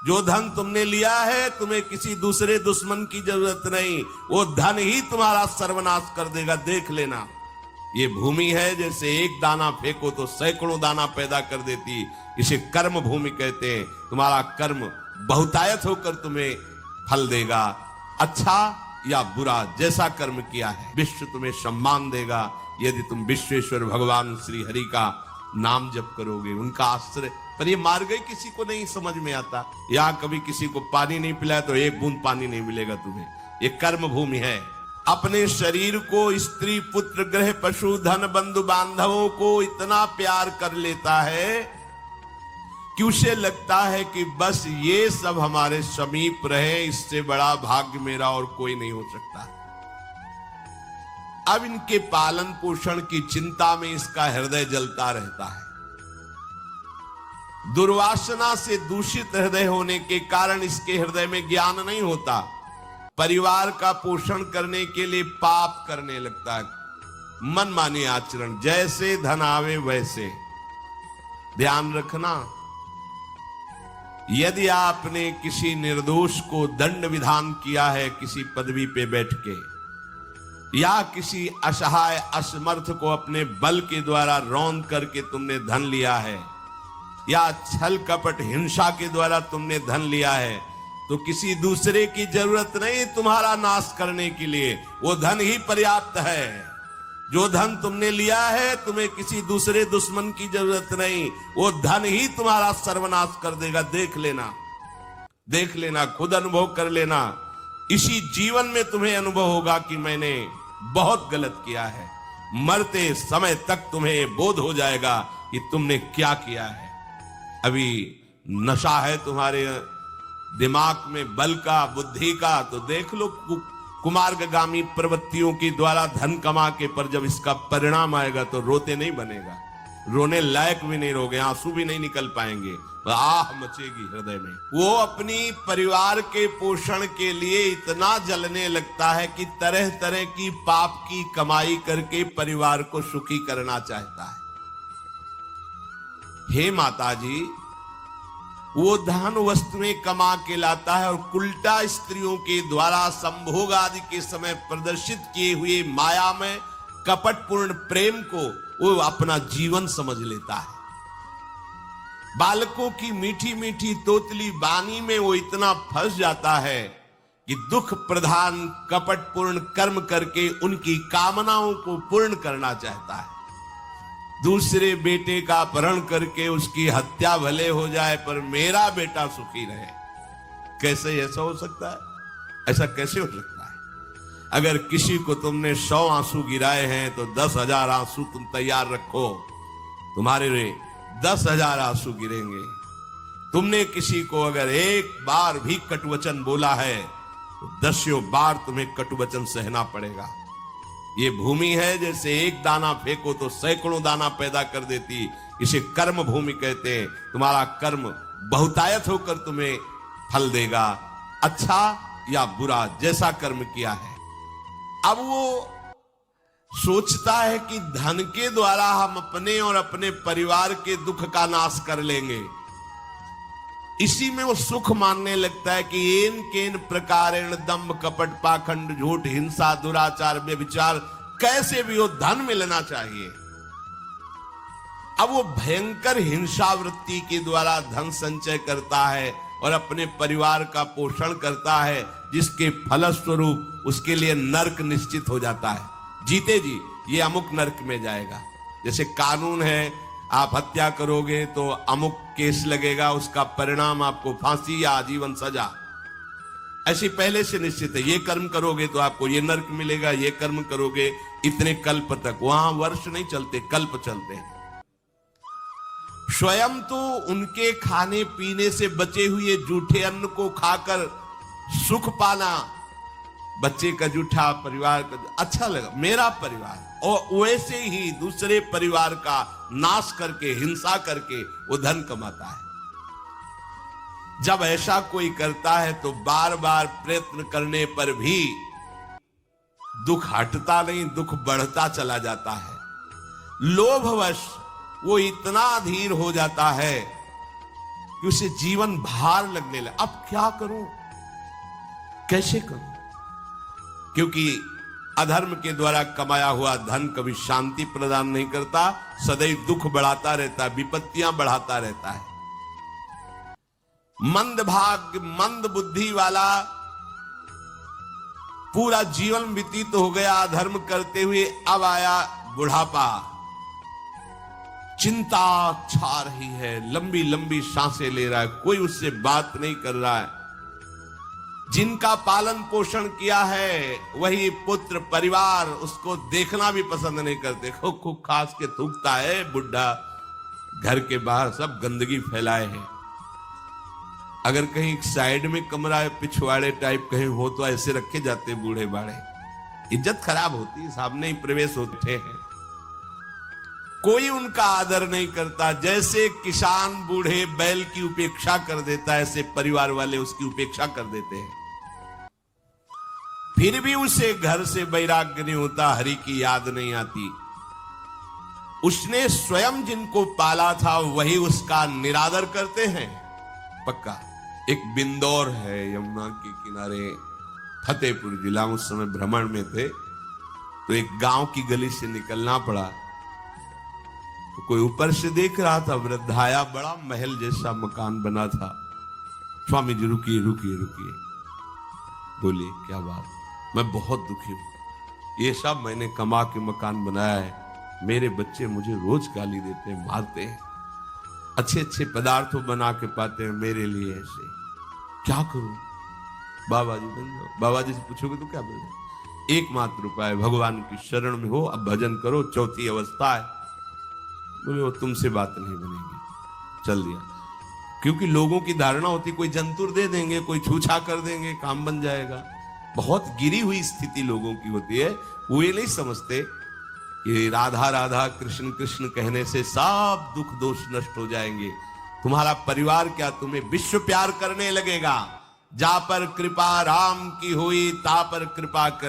जो धन तुमने लिया है तुम्हें किसी दूसरे दुश्मन की जरूरत नहीं, वो धन ही तुम्हारा सर्वनाश कर देगा, देख लेना। ये भूमि है, जैसे एक दाना फेंको तो सैकड़ों दाना पैदा कर देती, इसे कर्म भूमि कहते हैं। तुम्हारा कर्म बहुतायत होकर तुम्हें फल देगा, अच्छा या बुरा, जैसा कर्म किया है विश्व तुम्हें सम्मान देगा। यदि तुम विश्वेश्वर भगवान श्री हरि का नाम जप करोगे, उनका आश्रय। पर ये मार्ग ही किसी को नहीं समझ में आता। या कभी किसी को पानी नहीं पिलाया तो एक बूंद पानी नहीं मिलेगा तुम्हें। ये कर्म भूमि है। अपने शरीर को स्त्री पुत्र गृह पशु धन बंधु बांधवों को इतना प्यार कर लेता है कि उसे लगता है कि बस ये सब हमारे समीप रहे, इससे बड़ा भाग्य मेरा और कोई नहीं हो सकता। अब इनके पालन पोषण की चिंता में इसका हृदय जलता रहता है। दुर्वासना से दूषित हृदय होने के कारण इसके हृदय में ज्ञान नहीं होता। परिवार का पोषण करने के लिए पाप करने लगता है, मनमानी आचरण, जैसे धन आवे वैसे। ध्यान रखना, यदि आपने किसी निर्दोष को दंड विधान किया है किसी पदवी पे बैठ के, या किसी असहाय असमर्थ को अपने बल के द्वारा रौंद करके तुमने धन लिया है, या छल कपट हिंसा के द्वारा तुमने धन लिया है, तो किसी दूसरे की जरूरत नहीं तुम्हारा नाश करने के लिए, वो धन ही पर्याप्त है। जो धन तुमने लिया है तुम्हें किसी दूसरे दुश्मन की जरूरत नहीं, वो धन ही तुम्हारा सर्वनाश कर देगा, देख लेना। देख लेना, खुद अनुभव कर लेना। इसी जीवन में तुम्हें अनुभव होगा कि मैंने बहुत गलत किया है। मरते समय तक तुम्हें बोध हो जाएगा कि तुमने क्या किया है। अभी नशा है तुम्हारे दिमाग में बल का, बुद्धि का, तो देख लो कुमार्गामी प्रवृत्तियों के द्वारा धन कमा के, पर जब इसका परिणाम आएगा तो रोते नहीं बनेगा, रोने लायक भी नहीं रहोगे, आंसू भी नहीं निकल पाएंगे, आह मचेगी हृदय में। वो अपनी परिवार के पोषण के लिए इतना जलने लगता है कि तरह तरह की पाप की कमाई करके परिवार को सुखी करना चाहता है। हे माता जी, वो धन वस्तुएं कमा के लाता है और उल्टा स्त्रियों के द्वारा संभोग आदि के समय प्रदर्शित किए हुए माया में कपटपूर्ण प्रेम को वो अपना जीवन समझ लेता है। बालकों की मीठी मीठी तोतली बानी में वो इतना फंस जाता है कि दुख प्रधान कपटपूर्ण कर्म करके उनकी कामनाओं को पूर्ण करना चाहता है। दूसरे बेटे का अपहरण करके उसकी हत्या भले हो जाए पर मेरा बेटा सुखी रहे। कैसे ऐसा हो सकता है? ऐसा कैसे हो सकता है? अगर किसी को तुमने 100 आंसू गिराए हैं तो 10,000 आंसू तुम तैयार रखो, तुम्हारे 10,000 आंसू गिरेंगे। तुमने किसी को अगर एक बार भी कटुवचन बोला है तो 10 बार तुम्हें कटुवचन सहना पड़ेगा। ये भूमि है, जैसे एक दाना फेंको तो सैकड़ों दाना पैदा कर देती, इसे कर्म भूमि कहते हैं। तुम्हारा कर्म बहुतायत होकर तुम्हें फल देगा, अच्छा या बुरा, जैसा कर्म किया है। अब वो सोचता है कि धन के द्वारा हम अपने और अपने परिवार के दुख का नाश कर लेंगे। इसी में वो सुख मानने लगता है कि एन केन प्रकारेण दंभ कपट पाखंड झूठ हिंसा दुराचार व्यभिचार, कैसे भी हो धन मिलना चाहिए। अब वो भयंकर हिंसा वृत्ति के द्वारा धन संचय करता है और अपने परिवार का पोषण करता है, जिसके फलस्वरूप उसके लिए नरक निश्चित हो जाता है। जीते जी ये अमुक नरक में जाएगा। जैसे कानून है, आप हत्या करोगे तो अमुक केस लगेगा, उसका परिणाम आपको फांसी या आजीवन सजा, ऐसी पहले से निश्चित है। ये कर्म करोगे तो आपको ये नरक मिलेगा, ये कर्म करोगे इतने कल्प तक। वहां वर्ष नहीं चलते, कल्प चलते हैं। स्वयं तो उनके खाने पीने से बचे हुए जूठे अन्न को खाकर सुख पाना, बच्चे का जूठा, परिवार का अच्छा लगा, मेरा परिवार, और वैसे ही दूसरे परिवार का नाश करके, हिंसा करके वो धन कमाता है। जब ऐसा कोई करता है तो बार बार प्रयत्न करने पर भी दुख हटता नहीं, दुख बढ़ता चला जाता है। लोभवश वो इतना अधीर हो जाता है कि उसे जीवन भार लगने लगा। अब क्या करूं, कैसे करूं? क्योंकि अधर्म के द्वारा कमाया हुआ धन कभी शांति प्रदान नहीं करता, सदैव दुख बढ़ाता रहता है, विपत्तियां बढ़ाता रहता है। मंद भाग्य, मंद बुद्धि वाला पूरा जीवन व्यतीत हो गया अधर्म करते हुए, अब आया बुढ़ापा, चिंता छा रही है, लंबी लंबी सांसें ले रहा है, कोई उससे बात नहीं कर रहा है। जिनका पालन पोषण किया है वही पुत्र परिवार उसको देखना भी पसंद नहीं करते। खूब खूब खास के थूकता है बुढ़ा, घर के बाहर सब गंदगी फैलाए है। अगर कहीं साइड में कमरा पिछवाड़े टाइप कहीं हो तो ऐसे रखे जाते बूढ़े बाड़े, इज्जत खराब होती है, सामने ही प्रवेश होते हैं। कोई उनका आदर नहीं करता। जैसे किसान बूढ़े बैल की उपेक्षा कर देता है, ऐसे परिवार वाले उसकी उपेक्षा कर देते हैं। फिर भी उसे घर से वैराग्य नहीं होता, हरि की याद नहीं आती। उसने स्वयं जिनको पाला था वही उसका निरादर करते हैं। पक्का एक बिंदौर है यमुना के किनारे, फतेहपुर जिला। उस समय भ्रमण में थे तो एक गांव की गली से निकलना पड़ा, तो कोई ऊपर से देख रहा था, वृद्धाया, बड़ा महल जैसा मकान बना था। स्वामी जी रुकिए रुकिए रुकिए, बोलिए क्या बात? मैं बहुत दुखी हूं, ये सब मैंने कमा के मकान बनाया है, मेरे बच्चे मुझे रोज गाली देते हैं, मारते हैं, अच्छे अच्छे पदार्थों बना के पाते हैं मेरे लिए, ऐसे क्या करूं? बाबा जी बन जाओ। बाबा जी से पूछोगे तो क्या बन जाओ? एकमात्र उपाय भगवान की शरण में हो, अब भजन करो, चौथी अवस्था है। बोले वो तुमसे बात नहीं बनेगी। चल दिया, क्योंकि लोगों की धारणा होती कोई जंतुर दे देंगे, कोई छूछा कर देंगे, काम बन जाएगा। बहुत गिरी हुई स्थिति लोगों की होती है। वो ये नहीं समझते कि राधा राधा कृष्ण कृष्ण कहने से सब दुख दोष नष्ट हो जाएंगे। तुम्हारा परिवार क्या तुम्हें विश्व प्यार करने लगेगा। जा पर कृपा राम की हुई, ता पर कृपा कर